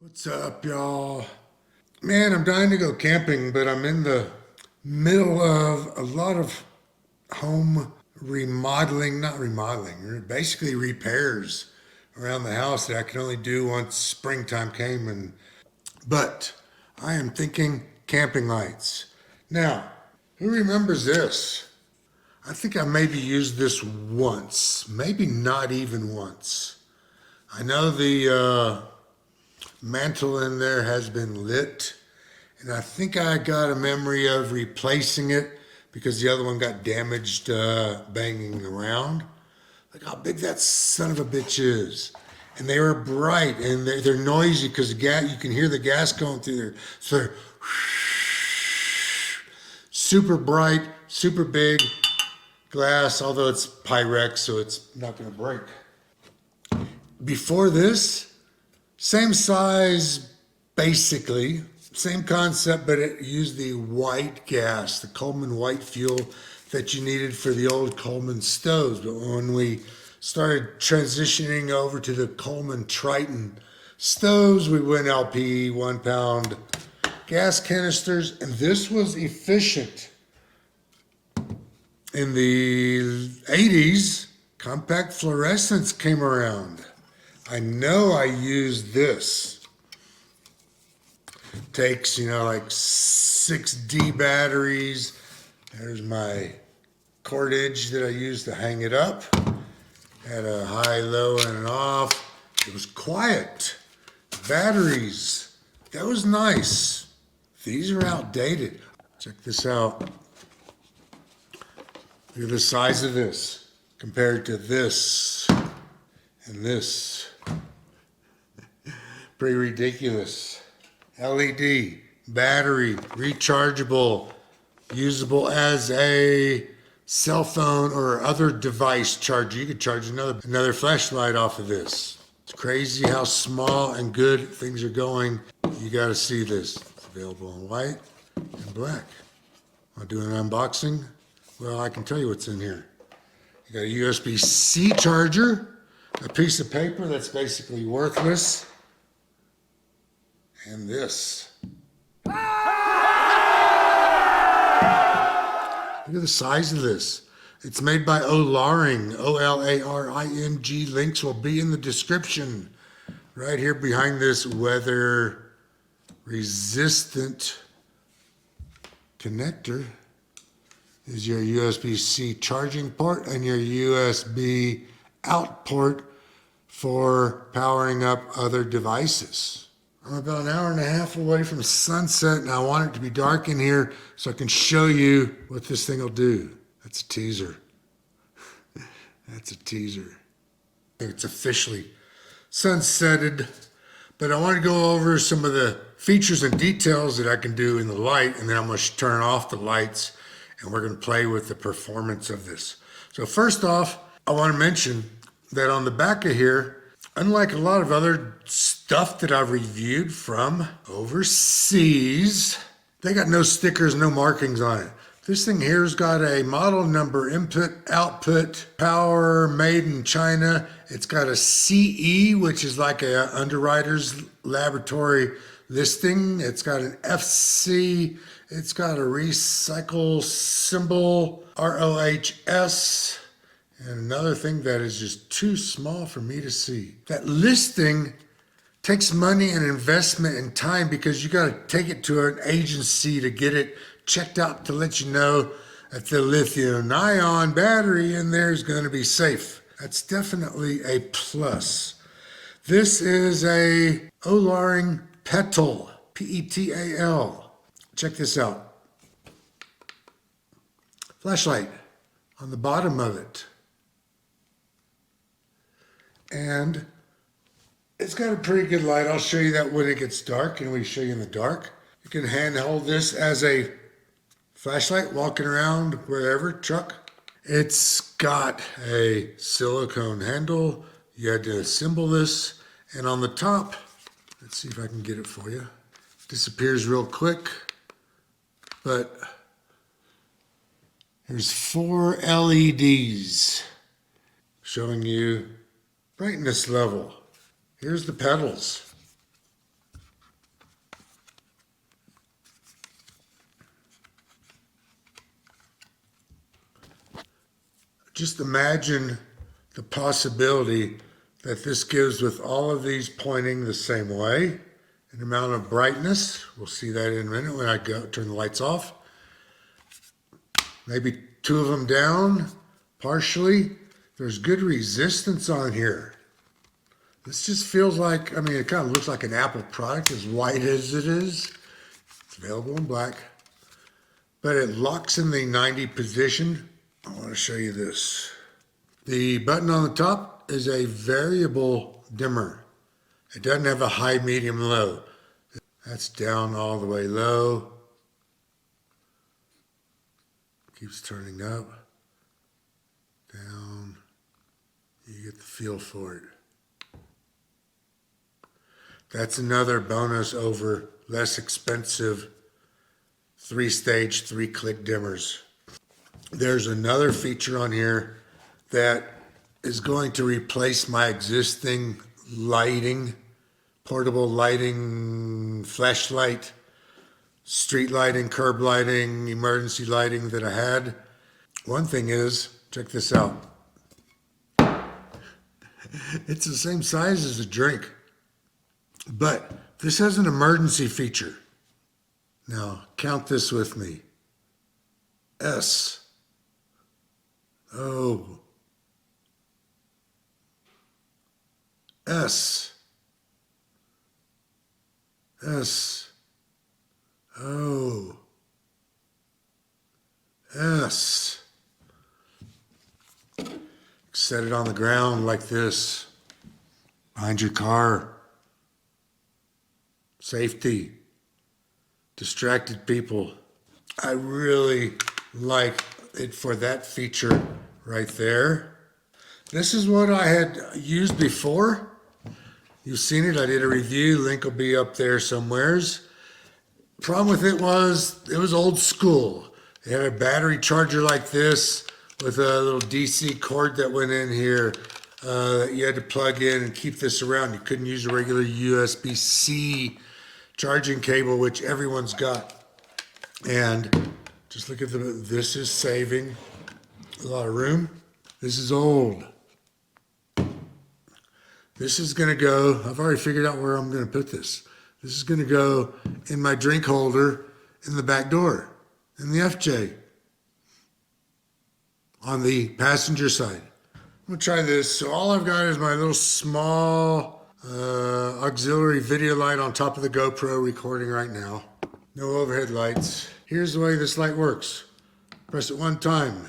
What's up, y'all? Man, I'm dying to go camping, but I'm in the middle of a lot of home remodeling, not remodeling, basically repairs around the house that I can only do once springtime came. But I am thinking camping lights. Now, who remembers this? I think I maybe used this once, maybe not even once. I know the mantle in there has been lit, and I think I got a memory of replacing it because the other one got damaged banging around. Look how big that son of a bitch is. And they were bright, and they're noisy because the gas, you can hear the gas going through there. So they're super bright, super big glass, although it's Pyrex, so it's not going to break. Before this, same size, basically, same concept, but it used the white gas, the Coleman white fuel that you needed for the old Coleman stoves. But when we started transitioning over to the Coleman Triton stoves, we went LP 1 pound gas canisters, and this was efficient. In the 80s, compact fluorescents came around. I know I used this. Takes, like 6D batteries. There's my cordage that I used to hang it up. Had a high, low, and an off. It was quiet. Batteries. That was nice. These are outdated. Check this out. Look at the size of this compared to this and this. Pretty ridiculous. LED, battery, rechargeable, usable as a cell phone or other device charger. You could charge another flashlight off of this. It's crazy how small and good things are going. You got to see this. It's available in white and black. Want to do an unboxing? Well, I can tell you what's in here. You got a USB-C charger, a piece of paper that's basically worthless, and this. Look at the size of this. It's made by Olaring, O-L-A-R-I-N-G. Links will be in the description. Right here behind this weather resistant connector is your USB-C charging port and your USB out port for powering up other devices. I'm about an hour and a half away from sunset, and I want it to be dark in here so I can show you what this thing will do. That's a teaser. That's a teaser. I think it's officially sunsetted, but I want to go over some of the features and details that I can do in the light, and then I'm going to turn off the lights, and we're going to play with the performance of this. So first off, I want to mention that on the back of here, unlike a lot of other stuff that I've reviewed from overseas, they got no stickers, no markings on it. This thing here's got a model number, input, output, power, made in China. It's got a CE, which is like a underwriter's laboratory listing. It's got an FC. It's got a recycle symbol, ROHS. And another thing that is just too small for me to see. That listing takes money and investment and time because you got to take it to an agency to get it checked out to let you know that the lithium ion battery in there is going to be safe. That's definitely a plus. This is a Olaring Petal, P-E-T-A-L. Check this out. Flashlight on the bottom of it. And it's got a pretty good light. I'll show you that when it gets dark, and we show you in the dark. You can handhold this as a flashlight, walking around wherever, truck. It's got a silicone handle. You had to assemble this. And on the top, let's see if I can get it for you. Disappears real quick, but there's 4 LEDs showing you brightness level. Here's the pedals. Just imagine the possibility that this gives with all of these pointing the same way. An amount of brightness, we'll see that in a minute when I turn the lights off. Maybe two of them down, partially. There's good resistance on here. This just feels like, I mean, it kind of looks like an Apple product, as white as it is. It's available in black. But it locks in the 90 position. I want to show you this. The button on the top is a variable dimmer. It doesn't have a high, medium, low. That's down all the way low. Keeps turning up, down. You get the feel for it. That's another bonus over less expensive 3-stage, 3-click dimmers. There's another feature on here that is going to replace my existing lighting, portable lighting, flashlight, street lighting, curb lighting, emergency lighting that I had. One thing is, check this out. It's the same size as a drink, but this has an emergency feature. Now, count this with me. S. O. S. S. O. S. Set it on the ground like this. Behind your car. Safety. Distracted people. I really like it for that feature right there. This is what I had used before. You've seen it. I did a review. Link will be up there somewheres. Problem with it was old school. It had a battery charger like this with a little DC cord that went in here that you had to plug in and keep this around. You couldn't use a regular USB-C charging cable, which everyone's got. And just look at this is saving a lot of room. This is old. This is going to go, I've already figured out where I'm going to put this. This is going to go in my drink holder in the back door, in the FJ, on the passenger side. I'm going to try this. So all I've got is my little small auxiliary video light on top of the GoPro recording right now. No overhead lights. Here's the way this light works. Press it one time.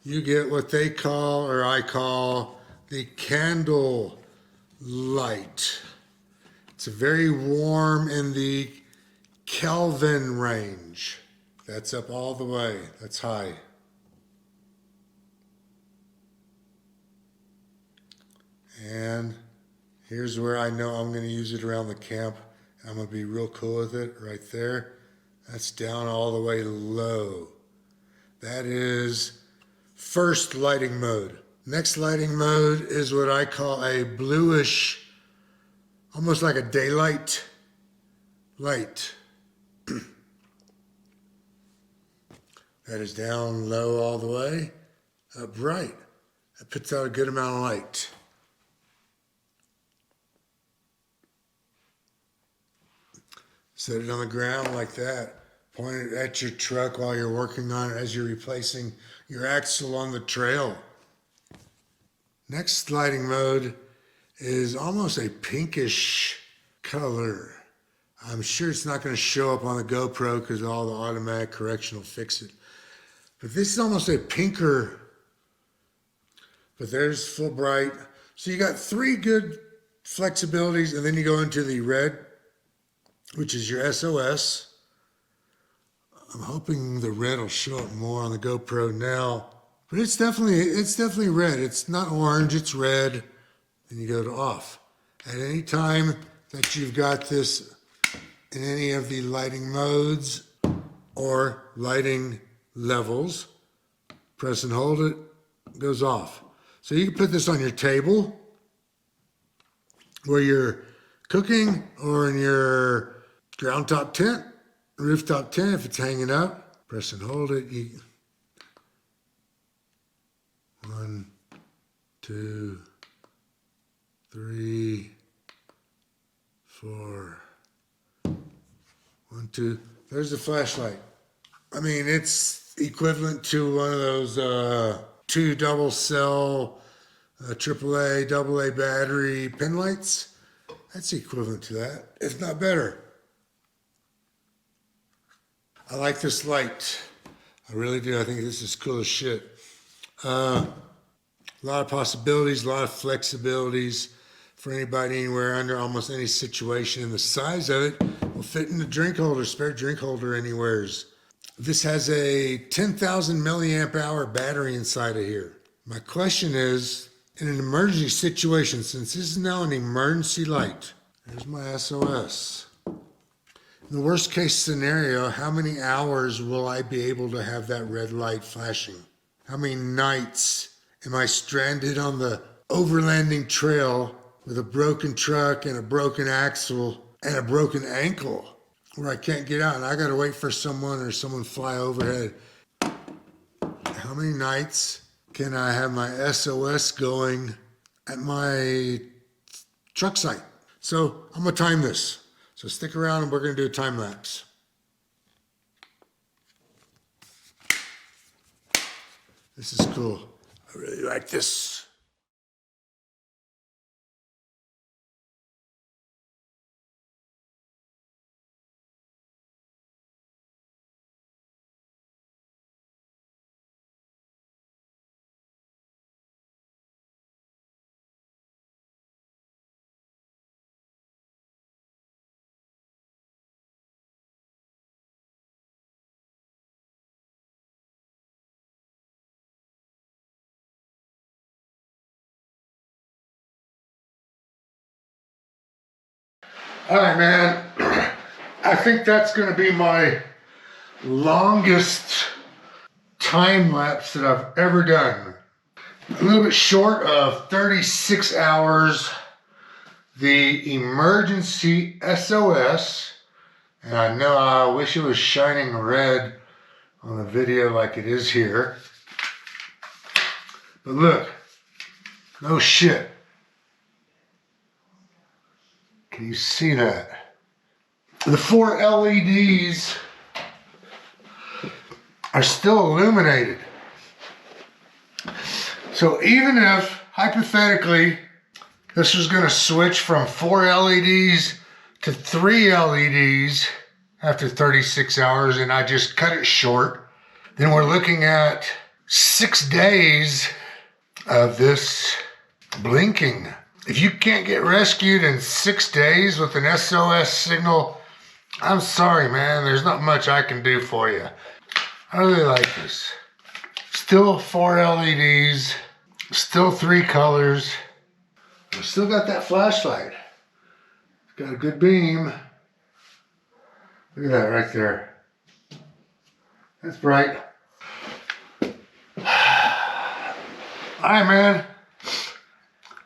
You get what they call, or I call, the candle light. It's very warm in the Kelvin range. That's up all the way. That's high. And here's where I know I'm going to use it around the camp. I'm going to be real cool with it right there. That's down all the way low. That is first lighting mode. Next lighting mode is what I call a bluish, almost like a daylight light. That is down low all the way, up bright. That puts out a good amount of light. Set it on the ground like that. Point it at your truck while you're working on it as you're replacing your axle on the trail. Next lighting mode is almost a pinkish color. I'm sure it's not going to show up on the GoPro because all the automatic correction will fix it. But this is almost a pinker. But there's full bright. So you got three good flexibilities, and then you go into the red, which is your SOS. I'm hoping the red will show up more on the GoPro now. But it's definitely red. It's not orange, it's red. Then you go to off. At any time that you've got this in any of the lighting modes or lighting levels, press and hold it, it goes off. So you can put this on your table where you're cooking, or in your ground top tent, rooftop tent if it's hanging up. Press and hold it. 1, 2, 3, 4. 1, 2. There's the flashlight. I mean, it's equivalent to one of those 2 double cell AAA, AA battery pen lights. That's equivalent to that, if not better. I like this light. I really do. I think this is cool as shit. A lot of possibilities, a lot of flexibilities for anybody, anywhere, under almost any situation. And the size of it will fit in the drink holder, spare drink holder anywheres. This has a 10,000 milliamp hour battery inside of here. My question is, in an emergency situation, since this is now an emergency light, there's my SOS. In the worst case scenario, how many hours will I be able to have that red light flashing? How many nights am I stranded on the overlanding trail with a broken truck and a broken axle and a broken ankle where I can't get out and I gotta wait for someone or someone fly overhead? How many nights can I have my SOS going at my truck site? So I'm gonna time this. So stick around and we're gonna do a time lapse. This is cool. I really like this. All right, man. I think that's going to be my longest time lapse that I've ever done. A little bit short of 36 hours. The emergency SOS, and I know I wish it was shining red on the video like it is here. But look, no shit. Can you see that? The 4 LEDs are still illuminated. So even if, hypothetically, this was going to switch from 4 LEDs to 3 LEDs after 36 hours and I just cut it short, then we're looking at 6 days of this blinking. If you can't get rescued in 6 days with an SOS signal, I'm sorry, man. There's not much I can do for you. I really like this. Still 4 LEDs, still 3 colors. I've still got that flashlight. It's got a good beam. Look at that right there. That's bright. All right, man.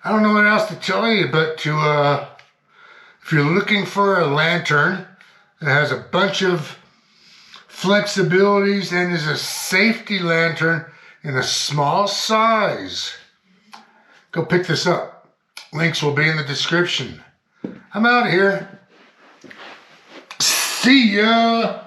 I don't know what else to tell you, but if you're looking for a lantern that has a bunch of flexibilities and is a safety lantern in a small size, go pick this up. Links will be in the description. I'm out of here. See ya.